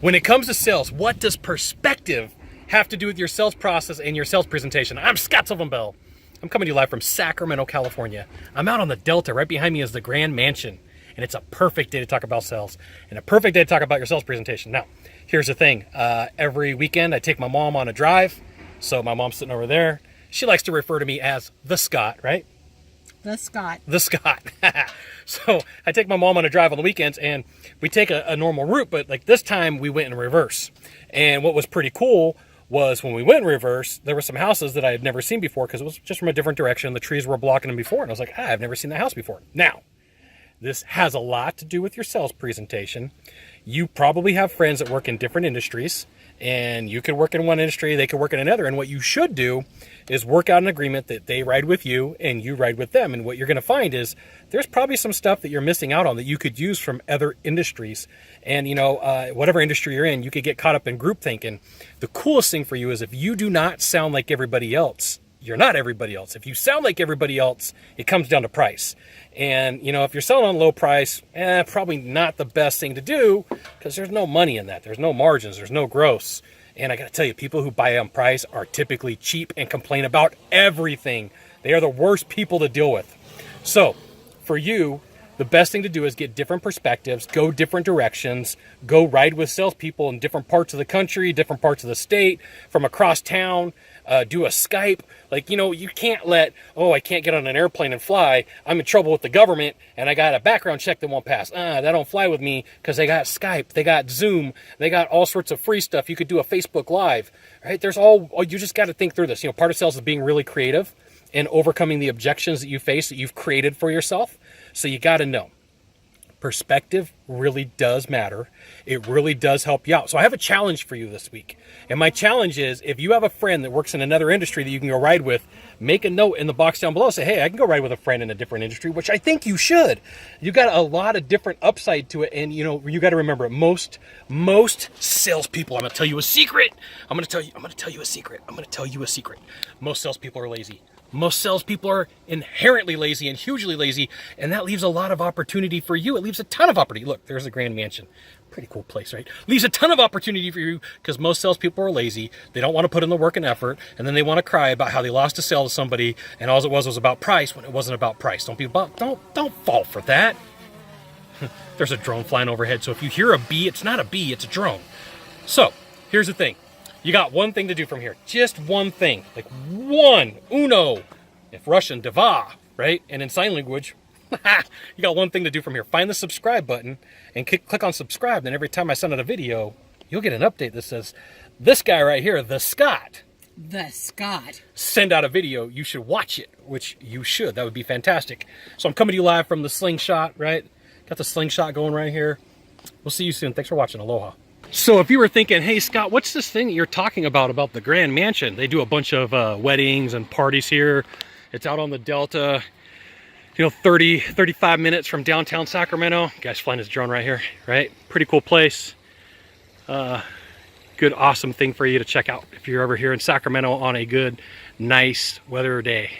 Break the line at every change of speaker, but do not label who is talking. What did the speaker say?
When it comes to sales, what does perspective have to do with your sales process and your sales presentation? I'm Sylvan Bell. I'm coming to you live from Sacramento, California. I'm out on the Delta. Right behind me is the Grand Mansion, and it's a perfect day to talk about sales and a perfect day to talk about your sales presentation. Now, here's the thing. Every weekend, I take my mom on a drive. So my mom's sitting over there. She likes to refer to me as the Scot, right?
The Scot.
The Scot. So I take my mom on a drive on the weekends, and we take a normal route, but like this time we went in reverse. And what was pretty cool was when we went in reverse, there were some houses that I had never seen before because it was just from a different direction. The trees were blocking them before, and I was like, I've never seen that house before. Now, this has a lot to do with your sales presentation. You probably have friends that work in different industries, and you could work in one industry, they could work in another. And what you should do is work out an agreement that they ride with you and you ride with them. And what you're going to find is there's probably some stuff that you're missing out on that you could use from other industries. And, whatever industry you're in, you could get caught up in group thinking. The coolest thing for you is if you do not sound like everybody else, you're not everybody else. If you sound like everybody else, it comes down to price. And, if you're selling on low price, probably not the best thing to do because there's no money in that. There's no margins. There's no gross. And I got to tell you, people who buy on price are typically cheap and complain about everything. They are the worst people to deal with. So for you, the best thing to do is get different perspectives, go different directions, go ride with salespeople in different parts of the country, different parts of the state, from across town, do a Skype. You can't let, I can't get on an airplane and fly. I'm in trouble with the government and I got a background check that won't pass. That don't fly with me because they got Skype, they got Zoom, they got all sorts of free stuff. You could do a Facebook Live, right? You just got to think through this. Part of sales is being really creative and overcoming the objections that you face that you've created for yourself. So you got to know. Perspective really does matter. It really does help you out. So I have a challenge for you this week. And my challenge is if you have a friend that works in another industry that you can go ride with, make a note in the box down below. Say, hey, I can go ride with a friend in a different industry, which I think you should. You got a lot of different upside to it. And you got to remember most salespeople, I'm going to tell you a secret. I'm going to tell you a secret. Most salespeople are lazy. Most salespeople are inherently lazy and hugely lazy, and that leaves a lot of opportunity for you. It leaves a ton of opportunity. Look, there's the Grand Mansion. Pretty cool place, right? Leaves a ton of opportunity for you because most salespeople are lazy. They don't want to put in the work and effort, and then they want to cry about how they lost a sale to somebody, and all it was about price when it wasn't about price. Don't fall for that. There's a drone flying overhead, so if you hear a bee, it's not a bee, it's a drone. So here's the thing. You got one thing to do from here. Just one thing. Like uno. If Russian, dva, right? And in sign language, you got one thing to do from here. Find the subscribe button and click on subscribe. Then every time I send out a video, you'll get an update that says, this guy right here, the Scot.
The Scot.
Send out a video. You should watch it, which you should. That would be fantastic. So I'm coming to you live from the slingshot, right? Got the slingshot going right here. We'll see you soon. Thanks for watching. Aloha. So if you were thinking, hey, Scott, what's this thing that you're talking about the Grand Mansion? They do a bunch of weddings and parties here. It's out on the Delta, 35 minutes from downtown Sacramento. Guy's flying his drone right here, right? Pretty cool place. Good, awesome thing for you to check out if you're ever here in Sacramento on a good, nice weather day.